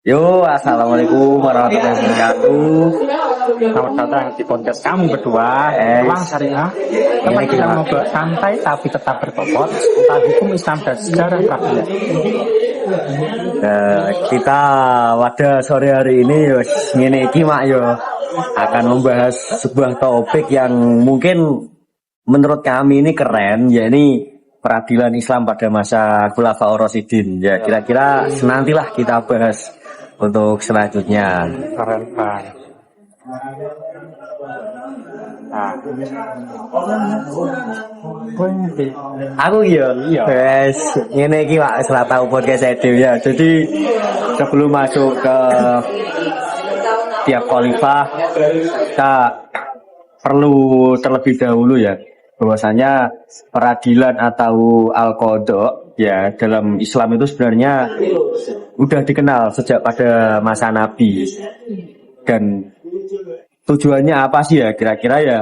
Yo, assalamualaikum warahmatullahi wabarakatuh. Selamat datang di podcast kamu berdua. Pulang syariah. Tempat Ini kita gimana? ngobrol santai tapi tetap berbobot tentang hukum Islam dan sejarah peradilan. Kita pada sore hari ini yo ngene iki Mak yo akan membahas sebuah topik yang mungkin menurut kami ini keren, yakni peradilan Islam pada masa Khulafaur Rasyidin. Ya, kira-kira senantilah kita bahas untuk selanjutnya. Keren banget. Nah, Aku iya, Iya. wes ngene iki Pak, setelah tahu podcast saya dhewe ya. Jadi sebelum masuk ke tiap khalifah, kita perlu terlebih dahulu ya bahwasanya peradilan atau al-qadha ya dalam Islam itu sebenarnya udah dikenal sejak pada masa Nabi. Dan tujuannya apa sih ya kira-kira ya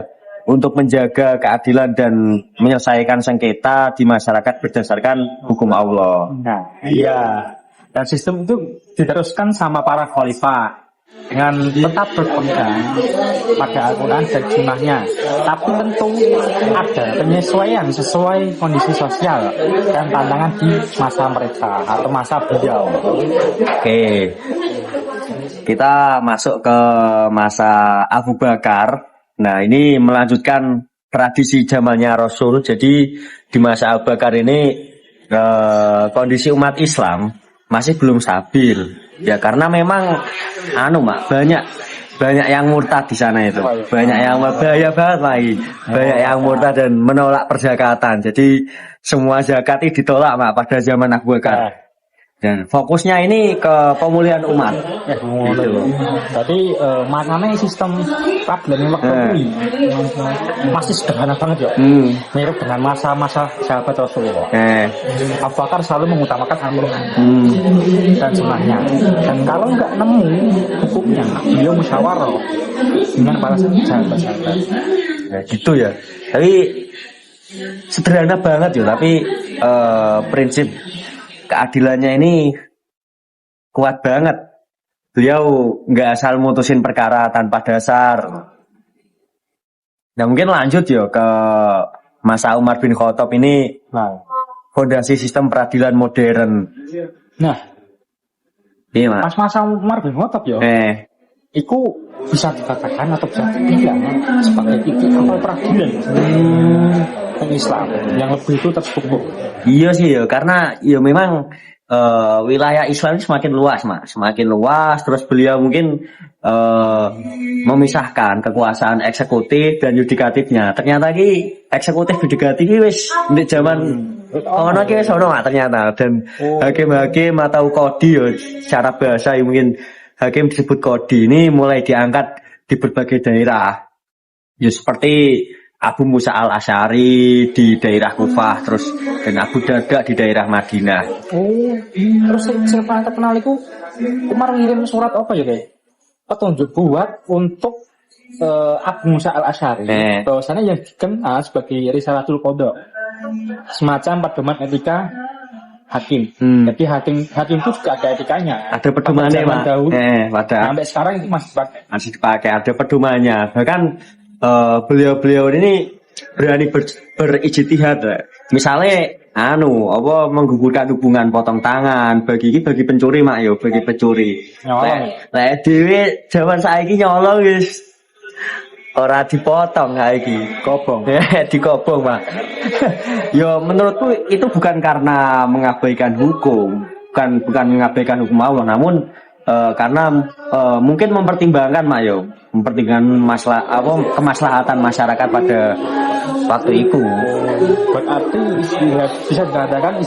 untuk menjaga keadilan dan menyelesaikan sengketa di masyarakat berdasarkan hukum Allah. nah, iya. Dan sistem itu diteruskan sama para khalifah dengan tetap berpegang pada Al-Quran dan Sunnahnya. Tapi tentu ada penyesuaian sesuai kondisi sosial dan tantangan di masa mereka atau masa beliau. Oke. Kita masuk ke masa Abu Bakar. Nah, ini melanjutkan tradisi zamannya Rasul. Jadi di masa Abu Bakar ini kondisi umat Islam masih belum stabil. Ya karena memang Mak, banyak yang murtad di sana itu. Banyak yang bahaya banget lagi. Banyak yang murtad dan menolak perzakatan. Jadi semua zakat itu ditolak Mak pada zaman Abu Bakar. Dan fokusnya ini ke pemulihan umat. Gitu. Jadi maknanya sistem peradilan yang waktu masih sederhana banget ya. Mirip dengan masa-masa sahabat Rasulullah. Abu Bakar selalu mengutamakan Al-Quran dan sunnahnya. Dan kalau nggak nemu hukumnya, beliau musyawarah dengan para sahabat-sahabat. Nah, gitu ya. Tapi sederhana banget ya. Tapi prinsip keadilannya ini kuat banget. Beliau nggak asal mutusin perkara tanpa dasar. Nah mungkin lanjut ya ke masa Umar bin Khattab ini, Nah, fondasi sistem peradilan modern. nah Iya Mak. pas masa Umar bin Khattab ya, itu bisa dikatakan atau bisa dibilang sebagai titik awal peradilan yang Islam yang lebih itu terstruktur. Iya sih ya, karena ya memang wilayah Islam ini semakin luas, Mak. Semakin luas, terus beliau mungkin memisahkan kekuasaan eksekutif dan yudikatifnya. Ternyata ki eksekutif yudikatif ki wis di zaman ono ki wis ono Mak, ternyata. Dan hakim-hakim atau kodi ya secara bahasa ya mungkin hakim disebut kodi ini mulai diangkat di berbagai daerah. Ya seperti Abu Musa al-Asy'ari di daerah Kufah, terus dan Abu Darda di daerah Madinah. Terus saya terkenal itu Umar ngirim surat apa ya kayak petunjuk buat untuk Abu Musa al-Asy'ari bahwasanya yang dikenal sebagai Risalatul Qadha, semacam pedoman etika hakim. Jadi hakim itu juga ada etikanya. Ada pedomannya, Pak. Sampai sekarang itu masih dipakai. Ada pedomannya. Bahkan beliau-beliau ini berani berijtihad. Misalnya menggugurkan hubungan potong tangan bagi pencuri Mak yo, bagi pencuri. Lah dhewe zaman saiki nyolong wis ora dipotong saiki, kobong. Dikobong, Pak. Yo menurutku itu bukan karena mengabaikan hukum, bukan mengabaikan hukum Allah, namun karena mungkin mempertimbangkan Mak yo, mempertimbangkan kemaslahatan masyarakat pada waktu itu. Berarti bisa dikatakan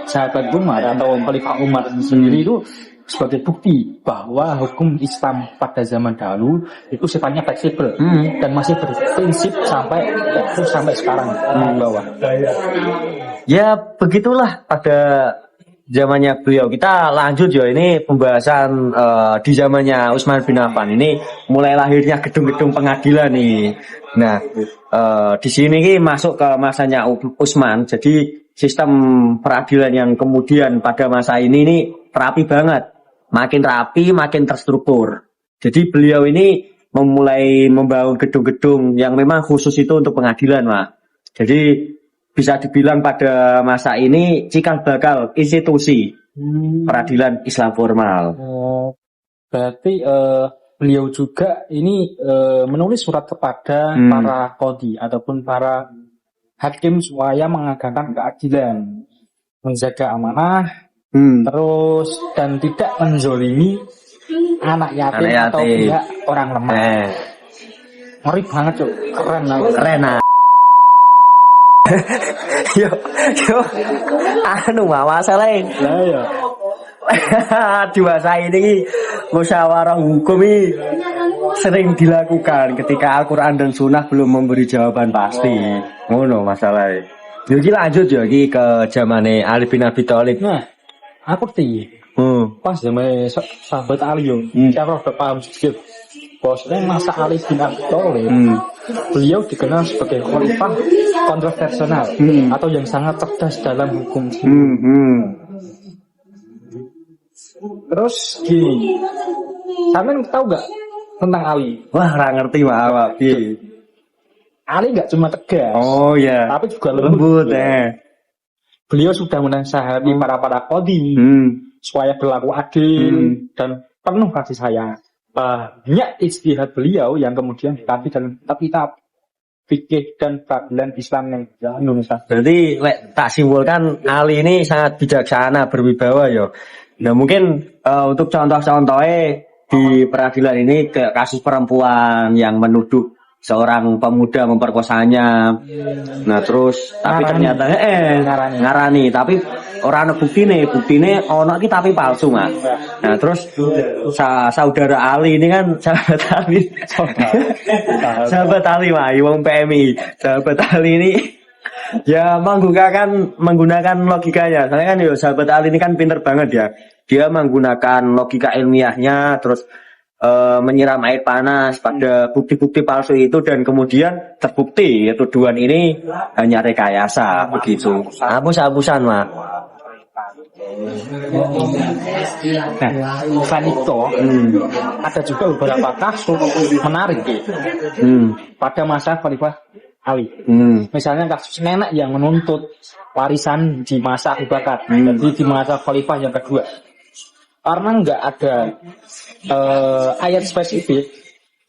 sahabat Umar atau Khalifah Umar sendiri itu sebagai bukti bahwa hukum Islam pada zaman dahulu itu sifatnya fleksibel dan masih berprinsip sampai sekarang di bawah. Ya begitulah pada zamannya beliau. Kita lanjut ya, ini pembahasan di zamannya Utsman bin Affan. Ini mulai lahirnya gedung-gedung pengadilan nih. Nah, di sini ki masuk ke masanya Utsman. Jadi sistem peradilan yang kemudian pada masa ini rapi banget. makin rapi, makin terstruktur. Jadi beliau ini memulai membangun gedung-gedung yang memang khusus itu untuk pengadilan, Mak. Jadi bisa dibilang pada masa ini cikal bakal institusi peradilan Islam formal. Berarti beliau juga ini menulis surat kepada para qadhi ataupun para hakim supaya menegakkan keadilan, menjaga amanah, terus dan tidak menzolimi anak yatim atau pihak orang lemah. Ngeri banget, Cuk. Keren lah. Keren lah. yo masalahnya Lah ya. di masa ini musyawarah hukum ini sering dilakukan ketika Al-Quran dan Sunnah belum memberi jawaban pasti. Ngono masalahnya. Jadi lanjut ya ke zamane Ali bin Abi Thalib. Nah, aku ngerti. Pas zaman sahabat Ali yo, cara udah paham sedikit. Bosnya masa Ali bin Abi Thalib, beliau dikenal sebagai khalifah kontroversial atau yang sangat cerdas dalam hukum. Terus gini, kalian tahu gak tentang Ali? Wah, nggak ngerti Pak. Ali nggak cuma tegas, ya, tapi juga lembut. Beliau sudah menasihati para qadhi supaya berlaku adil dan penuh kasih sayang. Banyak ijtihad beliau yang kemudian ditampi dalam kitab fikih dan peradilan Islam yang Indonesia. Berarti tak simpulkan Ali ini sangat bijaksana, berwibawa ya. Nah mungkin untuk contoh-contohnya di peradilan ini ke kasus perempuan yang menuduh seorang pemuda memperkosanya. Nah terus tapi ternyata ngarani tapi orang buktine ono iki tapi palsu, Mas. Nah terus saudara Ali ini kan sahabat Ali mah wong PMI. Sahabat Ali ini ya menggunakan logikanya. Soalnya kan sahabat Ali ini kan pinter banget ya. Dia menggunakan logika ilmiahnya terus menyiram air panas pada bukti-bukti palsu itu dan kemudian terbukti tuduhan ini hanya rekayasa begitu. Hapus-hapusan mah. Nah, selain itu ada juga beberapa kasus menarik pada masa Khalifah Ali. Misalnya kasus nenek yang menuntut warisan di masa Abu Bakar, jadi di masa Khalifah yang kedua. Karena nggak ada ayat spesifik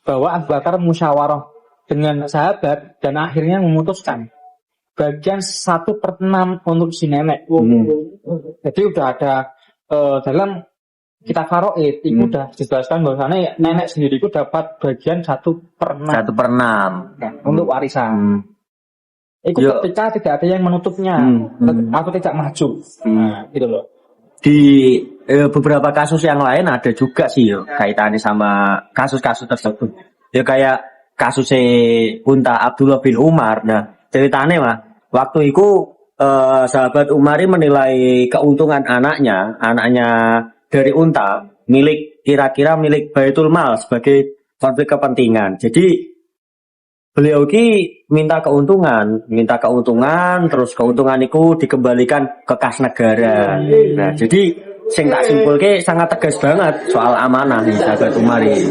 bahwa Abu Bakar musyawarah dengan sahabat dan akhirnya memutuskan bagian 1/6 untuk si nenek. Jadi udah ada dalam kitab Faraid itu udah dijelaskan bahwasanya nenek sendiri itu dapat bagian 1/6 untuk warisan. Itu ketika tidak ada yang menutupnya atau tidak maju. Nah, gitu loh. Di beberapa kasus yang lain ada juga sih kaitannya sama kasus-kasus tersebut. Ya kayak kasusnya Unta Abdullah bin Umar. Nah ceritanya mah waktu itu sahabat Umar menilai keuntungan anaknya dari unta kira-kira milik Baitul Mal sebagai konflik kepentingan. Jadi beliau minta keuntungan, terus keuntungan itu dikembalikan ke kas negara. Nah, jadi sing tak simpulke sangat tegas banget soal amanah nih sahabat Umar ini.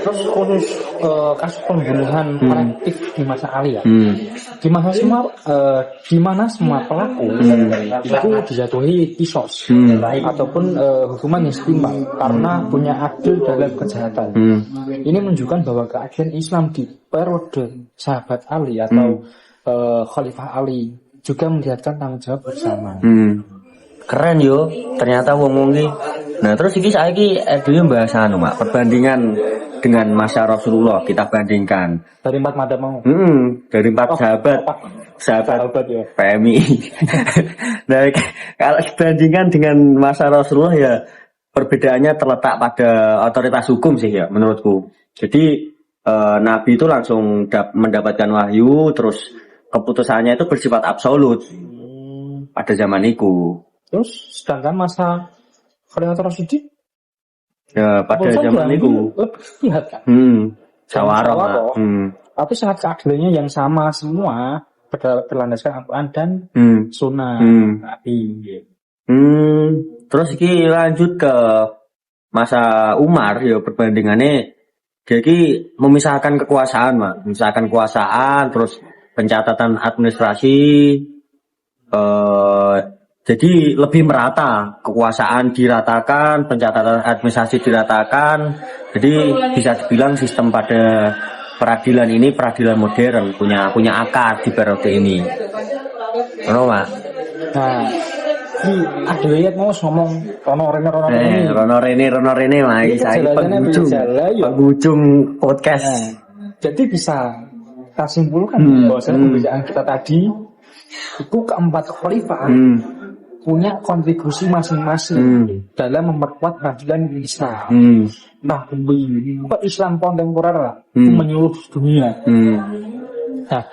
Terus khusus kasus pembunuhan kolektif di masa Ali ya. Di mana semua pelaku itu dijatuhi kisos ataupun hukuman yang setimpal karena punya adil dalam kejahatan. Ini menunjukkan bahwa keadilan Islam di periode sahabat Ali atau Khalifah Ali juga melihatkan tanggung jawab bersama. Keren yo, ternyata wong iki. Nah, terus iki saiki dhewe bahas Mak, perbandingan dengan masa Rasulullah kita bandingkan. Dari 4 madzhab mau. Dari 4 sahabat ya. PMI. Nah, kalau dibandingkan dengan masa Rasulullah ya perbedaannya terletak pada otoritas hukum sih ya menurutku. Jadi Nabi itu langsung mendapatkan wahyu, terus keputusannya itu bersifat absolut pada zaman itu. Terus sedangkan masa Khalifatul Rasyidin ya pada zaman itu lebih lihat kan? Sawarah. Tapi sangat keadilannya yang sama semua berlandaskan Al-Quran dan Sunnah Nabi. Terus iki lanjut ke masa Umar ya perbandingannya jadi memisahkan kekuasaan, Mak. Memisahkan kekuasaan, terus pencatatan administrasi, jadi lebih merata, kekuasaan diratakan, pencatatan administrasi diratakan. Jadi bisa dibilang sistem pada peradilan ini peradilan modern, punya akar di periode ini. Ono, Mak. Nah, ada lihat mau ngomong Rono Rene Mak. Saya penghujung podcast. Nah, jadi bisa kita simpulkan bahwa pembicaraan kita tadi itu keempat khalifah punya kontribusi masing-masing dalam memperkuat peradilan Islam. Nah, Islam kontemporer lah, menyeluruh dunia. Nah,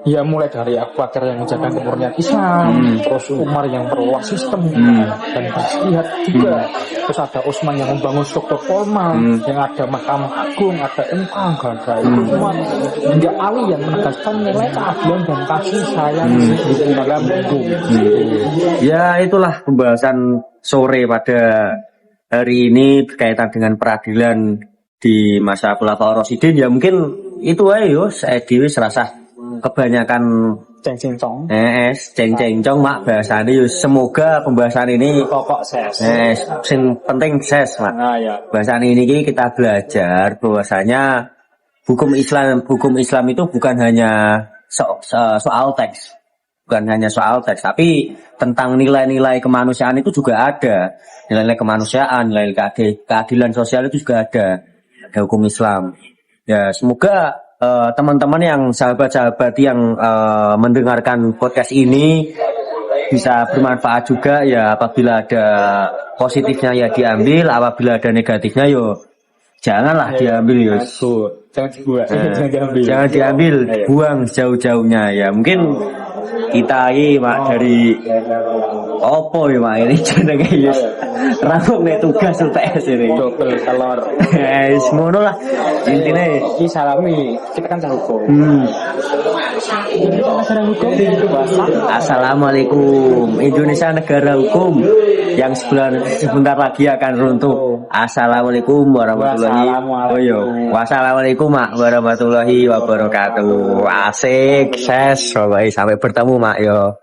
ya mulai dari Abu Bakar yang menjaga kemurnian Islam, terus Umar yang perluas sistem dan berjihad juga, terus ada Utsman yang membangun struktur formal, yang ada Mahkamah Agung, ada MK, ada itu semua, hingga Ali yang menegaskan nilai keadilan dan kasih sayang di dalam hukum. Ya itulah pembahasan sore pada hari ini berkaitan dengan peradilan di masa Khulafaur Rasyidin. Ya mungkin itu aja yo, saya dewi serasa kebanyakan ceng-ceng-cong ceng-ceng-cong Mak bahasane yo. Semoga pembahasan ini pokok ses. Sing penting ses, Mak. Ya. Bahasan ini kita belajar bahwasanya hukum Islam itu bukan hanya soal teks. Bukan hanya soal teks, tapi tentang nilai-nilai kemanusiaan itu juga ada. Nilai-nilai kemanusiaan, nilai keadilan sosial itu juga ada hukum Islam. Ya, semoga teman-teman yang sahabat-sahabat yang mendengarkan podcast ini bisa bermanfaat juga ya. Apabila ada positifnya ya diambil, apabila ada negatifnya yo janganlah diambil yo. Jangan diambil, buang sejauh-jauhnya ya. Mungkin kita ini Mak dari opo ya Mak ini jenenge ya rambut nek tugas UTS ini double telur ngono lah intine iki salami kita kan hukum. Assalamualaikum, Indonesia negara hukum yang sebentar lagi akan runtuh. Assalamualaikum warahmatullahi wabarakatuh. Wassalamualaikum Mak warahmatullahi wabarakatuh. Asik, ses, sampai bertemu Mak yo.